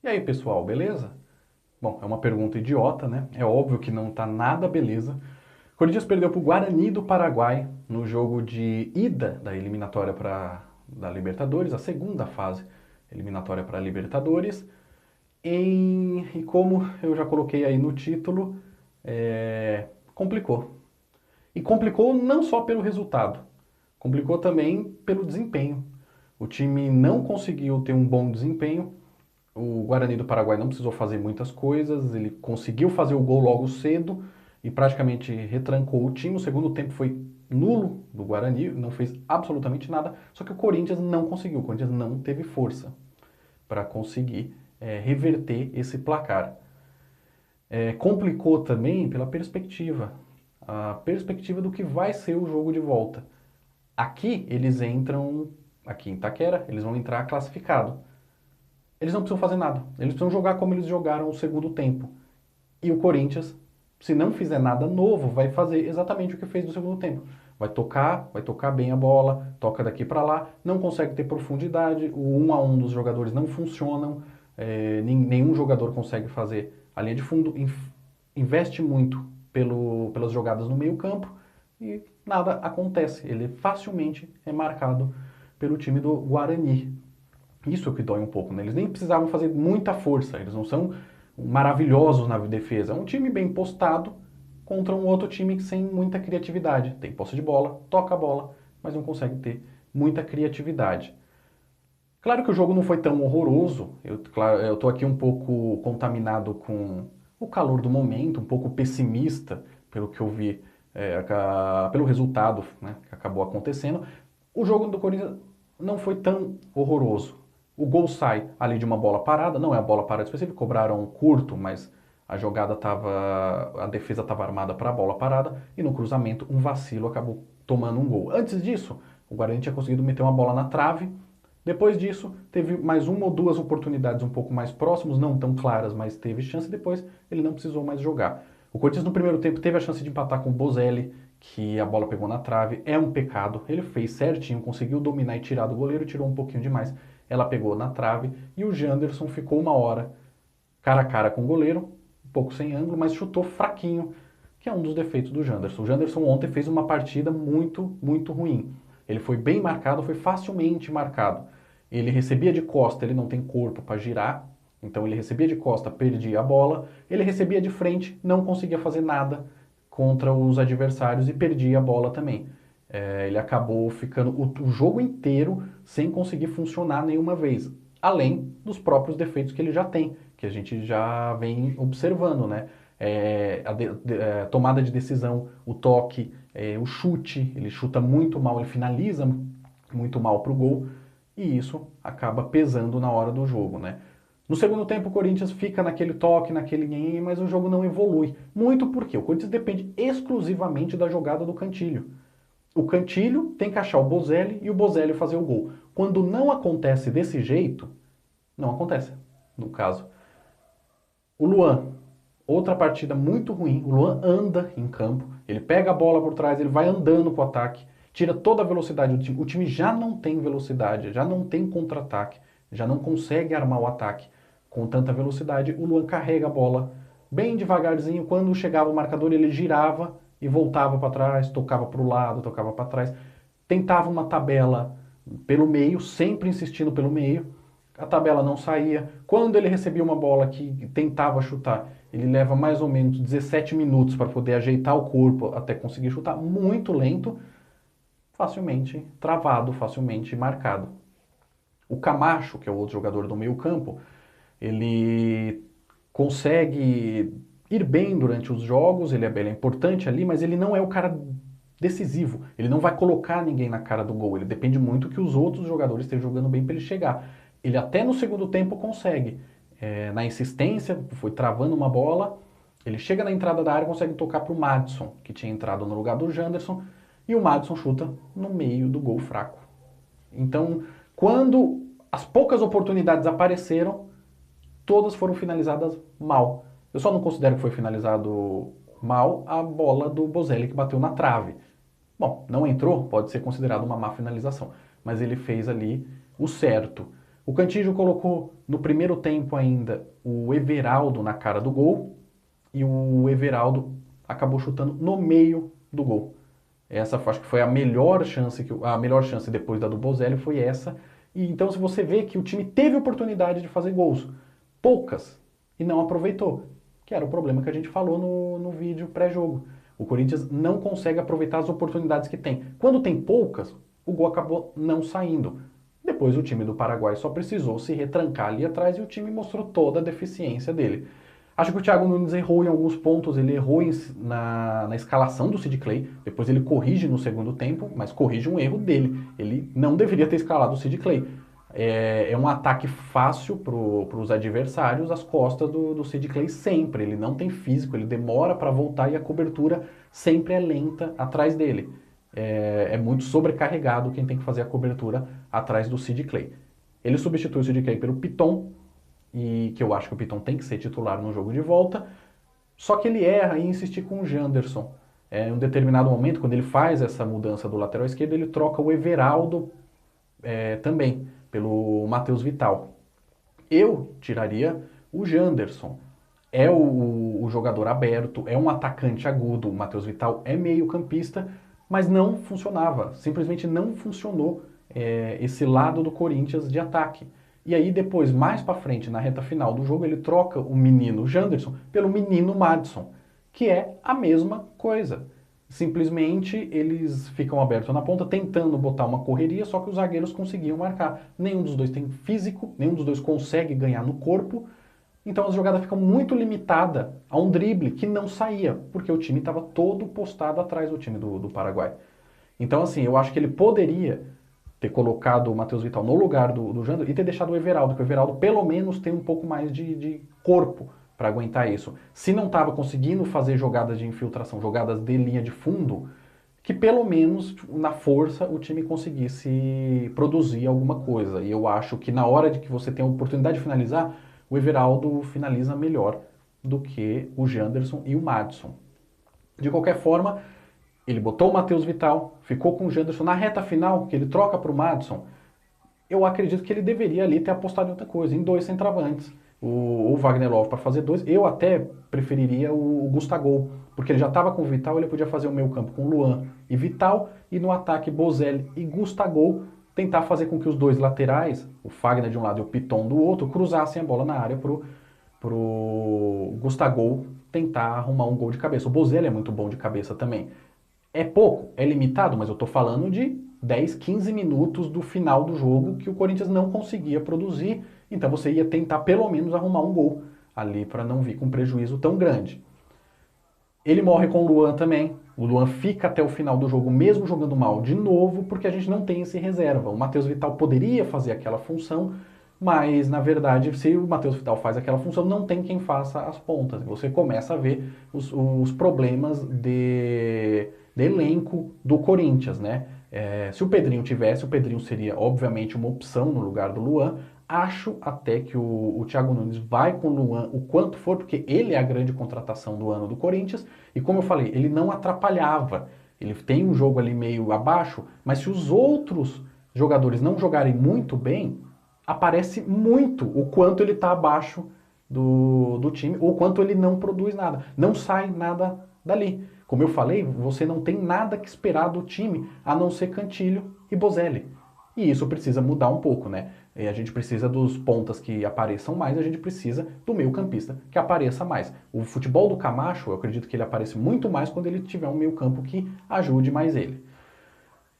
E aí, pessoal, beleza? Bom, é uma pergunta idiota, né? É óbvio que não tá nada beleza. O Corinthians perdeu pro Guarani do Paraguai no jogo de ida da eliminatória para da Libertadores, a segunda fase eliminatória para a Libertadores. E como eu já coloquei aí no título, complicou. E complicou não só pelo resultado, complicou também pelo desempenho. O time não conseguiu ter um bom desempenho. O Guarani do Paraguai não precisou fazer muitas coisas, ele conseguiu fazer o gol logo cedo e praticamente retrancou o time. O segundo tempo foi nulo do Guarani, não fez absolutamente nada, só que o Corinthians não conseguiu, o Corinthians não teve força para conseguir reverter esse placar. Complicou também pela perspectiva, a perspectiva do que vai ser o jogo de volta. Aqui eles entram, aqui em Itaquera, eles vão entrar classificado. Eles não precisam fazer nada. Eles precisam jogar como eles jogaram o segundo tempo. E o Corinthians, se não fizer nada novo, vai fazer exatamente o que fez no segundo tempo. Vai tocar bem a bola, toca daqui para lá, não consegue ter profundidade, o 1 a 1 dos jogadores não funcionam, nenhum jogador consegue fazer a linha de fundo, investe muito pelas jogadas no meio campo e nada acontece. Ele facilmente é marcado pelo time do Guarani. Isso é o que dói um pouco, né? Eles nem precisavam fazer muita força, eles não são maravilhosos na defesa. É um time bem postado contra um outro time sem muita criatividade. Tem posse de bola, toca a bola, mas não consegue ter muita criatividade. Claro que o jogo não foi tão horroroso. Eu tô aqui um pouco contaminado com o calor do momento, um pouco pessimista pelo que eu vi, pelo resultado, né, que acabou acontecendo. O jogo do Corinthians não foi tão horroroso. O gol sai ali de uma bola parada, não é a bola parada específica, cobraram curto, mas a defesa estava armada para a bola parada e no cruzamento um vacilo acabou tomando um gol. Antes disso, o Guarani tinha conseguido meter uma bola na trave. Depois disso, teve mais uma ou duas oportunidades um pouco mais próximos, não tão claras, mas teve chance. Depois, ele não precisou mais jogar. O Corinthians no primeiro tempo teve a chance de empatar com o Bozelli, que a bola pegou na trave. É um pecado. Ele fez certinho, conseguiu dominar e tirar do goleiro, tirou um pouquinho demais. Ela pegou na trave e o Janderson ficou uma hora cara a cara com o goleiro, um pouco sem ângulo, mas chutou fraquinho, que é um dos defeitos do Janderson. O Janderson ontem fez uma partida muito, muito ruim. Ele foi bem marcado, foi facilmente marcado. Ele recebia de costa, ele não tem corpo para girar, então ele recebia de costa, perdia a bola. Ele recebia de frente, não conseguia fazer nada contra os adversários e perdia a bola também. Ele acabou ficando o jogo inteiro sem conseguir funcionar nenhuma vez, além dos próprios defeitos que ele já tem, que a gente já vem observando, né? A tomada de decisão, o toque, o chute, ele chuta muito mal, ele finaliza muito mal para o gol e isso acaba pesando na hora do jogo, né? No segundo tempo, o Corinthians fica naquele toque, naquele mas o jogo não evolui. Muito porque o Corinthians depende exclusivamente da jogada do Cantilho. O Cantilho tem que achar o Bozelli e o Bozelli fazer o gol. Quando não acontece desse jeito, não acontece, no caso. O Luan, outra partida muito ruim. O Luan anda em campo, ele pega a bola por trás, ele vai andando pro ataque, tira toda a velocidade do time. O time já não tem velocidade, já não tem contra-ataque, já não consegue armar o ataque com tanta velocidade. O Luan carrega a bola bem devagarzinho. Quando chegava o marcador, ele girava e voltava para trás, tocava para o lado, tocava para trás. Tentava uma tabela pelo meio, sempre insistindo pelo meio. A tabela não saía. Quando ele recebia uma bola que tentava chutar, ele leva mais ou menos 17 minutos para poder ajeitar o corpo até conseguir chutar. Muito lento, facilmente travado, facilmente marcado. O Camacho, que é o outro jogador do meio campo, ele consegue ir bem durante os jogos, ele é importante ali, mas ele não é o cara decisivo. Ele não vai colocar ninguém na cara do gol. Ele depende muito que os outros jogadores estejam jogando bem para ele chegar. Ele até no segundo tempo consegue. Na insistência, foi travando uma bola. Ele chega na entrada da área e consegue tocar para o Madison, que tinha entrado no lugar do Janderson, e o Madison chuta no meio do gol fraco. Então, quando as poucas oportunidades apareceram, todas foram finalizadas mal. Eu só não considero que foi finalizado mal a bola do Bozelli que bateu na trave. Bom, não entrou, pode ser considerado uma má finalização, mas ele fez ali o certo. O Cantillo colocou no primeiro tempo ainda o Everaldo na cara do gol e o Everaldo acabou chutando no meio do gol. Essa acho que foi a melhor chance depois da do Bozelli foi essa. E então se você vê que o time teve oportunidade de fazer gols, poucas, e não aproveitou, que era o problema que a gente falou no vídeo pré-jogo. O Corinthians não consegue aproveitar as oportunidades que tem. Quando tem poucas, o gol acabou não saindo. Depois o time do Paraguai só precisou se retrancar ali atrás e o time mostrou toda a deficiência dele. Acho que o Thiago Nunes errou em alguns pontos, ele errou na escalação do Sid Clay, depois ele corrige no segundo tempo, mas corrige um erro dele. Ele não deveria ter escalado o Sid Clay. É um ataque fácil para os adversários, as costas do Sid Clay sempre. Ele não tem físico, ele demora para voltar e a cobertura sempre é lenta atrás dele. É muito sobrecarregado quem tem que fazer a cobertura atrás do Sid Clay. Ele substitui o Sid Clay pelo Piton, e que eu acho que o Piton tem que ser titular no jogo de volta, só que ele erra em insistir com o Janderson. Em um determinado momento, quando ele faz essa mudança do lateral esquerdo, ele troca o Everaldo também, pelo Matheus Vital. Eu tiraria o Janderson. É o jogador aberto, é um atacante agudo, o Matheus Vital é meio campista, mas não funcionava, simplesmente não funcionou esse lado do Corinthians de ataque. E aí depois, mais para frente, na reta final do jogo, ele troca o menino Janderson pelo menino Madison, que é a mesma coisa. Simplesmente eles ficam abertos na ponta, tentando botar uma correria, só que os zagueiros conseguiam marcar. Nenhum dos dois tem físico, nenhum dos dois consegue ganhar no corpo, então a jogada fica muito limitada a um drible que não saía, porque o time estava todo postado atrás do time do Paraguai. Então assim, eu acho que ele poderia ter colocado o Matheus Vital no lugar do Jandro e ter deixado o Everaldo, porque o Everaldo pelo menos tem um pouco mais de corpo para aguentar isso. Se não estava conseguindo fazer jogadas de infiltração, jogadas de linha de fundo, que pelo menos na força o time conseguisse produzir alguma coisa. E eu acho que na hora de que você tem a oportunidade de finalizar, o Everaldo finaliza melhor do que o Janderson e o Madison. De qualquer forma, ele botou o Matheus Vital, ficou com o Janderson. Na reta final, que ele troca para o Madison, eu acredito que ele deveria ali ter apostado em outra coisa, em dois centravantes. O Wagner Love para fazer dois. Eu até preferiria o Gustavo, porque ele já estava com o Vital, ele podia fazer o meio campo com Luan e Vital, e no ataque Bozelli e Gustavo, tentar fazer com que os dois laterais, o Fagner de um lado e o Piton do outro, cruzassem a bola na área pro Gustavo tentar arrumar um gol de cabeça. O Bozelli é muito bom de cabeça também. É pouco, é limitado, mas eu estou falando de 10, 15 minutos do final do jogo que o Corinthians não conseguia produzir, então você ia tentar pelo menos arrumar um gol ali para não vir com um prejuízo tão grande. Ele morre com o Luan também, o Luan fica até o final do jogo mesmo jogando mal de novo, porque a gente não tem esse reserva. O Matheus Vital poderia fazer aquela função, mas na verdade se o Matheus Vital faz aquela função, não tem quem faça as pontas. Você começa a ver os problemas de elenco do Corinthians, né? Se o Pedrinho tivesse, o Pedrinho seria obviamente uma opção no lugar do Luan. Acho até que o Thiago Nunes vai com o Luan o quanto for, porque ele é a grande contratação do ano do Corinthians. E como eu falei, ele não atrapalhava. Ele tem um jogo ali meio abaixo, mas se os outros jogadores não jogarem muito bem, aparece muito o quanto ele está abaixo do time, ou quanto ele não produz nada. Não sai nada dali. Como eu falei, você não tem nada que esperar do time, a não ser Cantillo e Bozelli. E isso precisa mudar um pouco, né? E a gente precisa dos pontas que apareçam mais, a gente precisa do meio campista que apareça mais. O futebol do Camacho, eu acredito que ele aparece muito mais quando ele tiver um meio campo que ajude mais ele.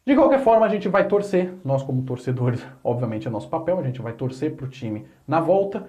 De qualquer forma, a gente vai torcer, nós como torcedores, obviamente é nosso papel, a gente vai torcer para o time na volta.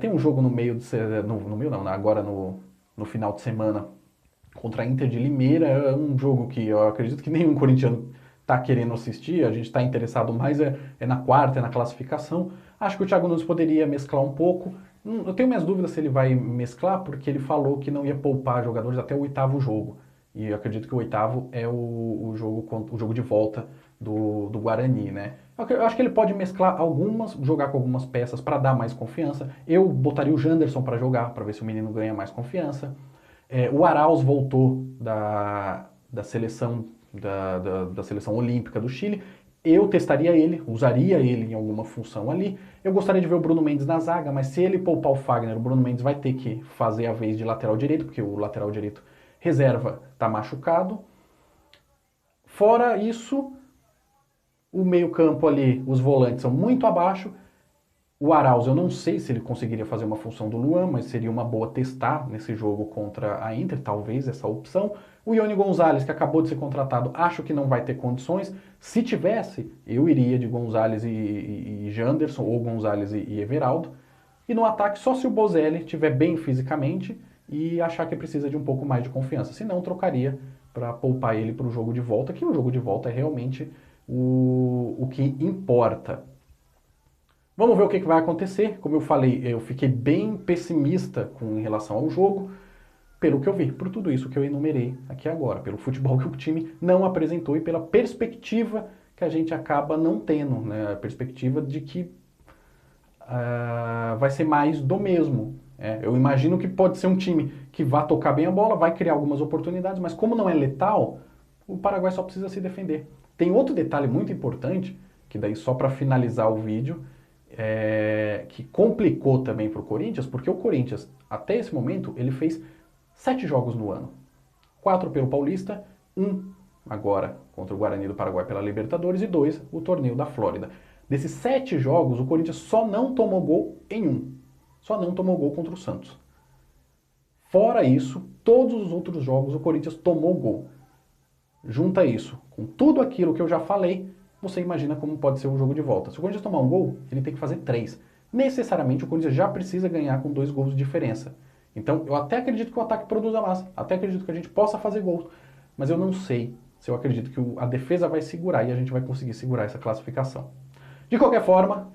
Tem um jogo no meio, no meio não, agora no final de semana, contra a Inter de Limeira, é um jogo que eu acredito que nenhum corintiano está querendo assistir, a gente está interessado mais na quarta, na classificação. Acho que o Thiago Nunes poderia mesclar um pouco. Eu tenho minhas dúvidas se ele vai mesclar, porque ele falou que não ia poupar jogadores até o oitavo jogo. E eu acredito que o oitavo é o jogo de volta do Guarani, né? Eu acho que ele pode mesclar jogar com algumas peças para dar mais confiança. Eu botaria o Janderson para jogar, para ver se o menino ganha mais confiança. O Arauz voltou da seleção da seleção olímpica do Chile. Eu testaria ele, usaria ele em alguma função ali. Eu gostaria de ver o Bruno Mendes na zaga, mas se ele poupar o Fagner, o Bruno Mendes vai ter que fazer a vez de lateral direito, porque o lateral direito reserva está machucado. Fora isso, o meio-campo ali, os volantes são muito abaixo. O Arauz, eu não sei se ele conseguiria fazer uma função do Luan, mas seria uma boa testar nesse jogo contra a Inter, talvez essa opção. O Ione Gonzalez, que acabou de ser contratado, acho que não vai ter condições. Se tivesse, eu iria de Gonzalez e Janderson, ou Gonzalez e Everaldo. E no ataque, só se o Bozelli estiver bem fisicamente e achar que precisa de um pouco mais de confiança. Se não, trocaria para poupar ele para o jogo de volta, que o jogo de volta é realmente o que importa. Vamos ver o que vai acontecer. Como eu falei, eu fiquei bem pessimista com relação ao jogo, pelo que eu vi, por tudo isso que eu enumerei aqui agora, pelo futebol que o time não apresentou e pela perspectiva que a gente acaba não tendo, né? A perspectiva de que vai ser mais do mesmo. Eu imagino que pode ser um time que vai tocar bem a bola, vai criar algumas oportunidades, mas como não é letal, o Paraguai só precisa se defender. Tem outro detalhe muito importante, que daí só para finalizar o vídeo, que complicou também para o Corinthians, porque o Corinthians, até esse momento, ele fez 7 jogos no ano. 4 pelo Paulista, 1 agora contra o Guarani do Paraguai pela Libertadores e 2 o torneio da Flórida. Desses 7 jogos, o Corinthians só não tomou gol em 1. Só não tomou gol contra o Santos. Fora isso, todos os outros jogos o Corinthians tomou gol. Junta isso com tudo aquilo que eu já falei, você imagina como pode ser o jogo de volta. Se o Corinthians tomar um gol, ele tem que fazer 3. Necessariamente o Corinthians já precisa ganhar com 2 gols de diferença. Então eu até acredito que o ataque produza mais, até acredito que a gente possa fazer gols, mas eu não sei se eu acredito que a defesa vai segurar e a gente vai conseguir segurar essa classificação. De qualquer forma,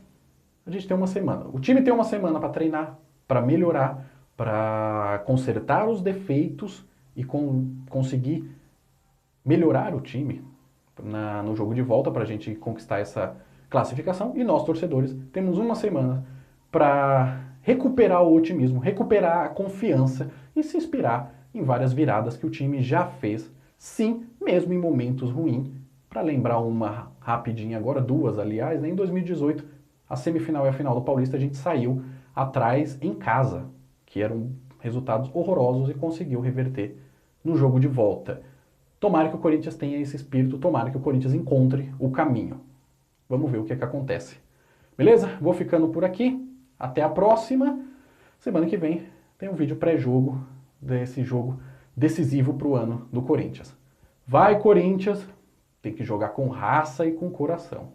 a gente tem uma semana. O time tem uma semana para treinar, para melhorar, para consertar os defeitos e conseguir melhorar o time no jogo de volta para a gente conquistar essa classificação. E nós, torcedores, temos uma semana para recuperar o otimismo, recuperar a confiança e se inspirar em várias viradas que o time já fez, sim, mesmo em momentos ruins. Para lembrar uma rapidinha agora, 2 aliás, né? Em 2018, a semifinal e a final do Paulista, a gente saiu atrás em casa, que eram resultados horrorosos e conseguiu reverter no jogo de volta. Tomara que o Corinthians tenha esse espírito, tomara que o Corinthians encontre o caminho. Vamos ver o que acontece. Beleza? Vou ficando por aqui. Até a próxima. Semana que vem tem um vídeo pré-jogo desse jogo decisivo para o ano do Corinthians. Vai, Corinthians! Tem que jogar com raça e com coração.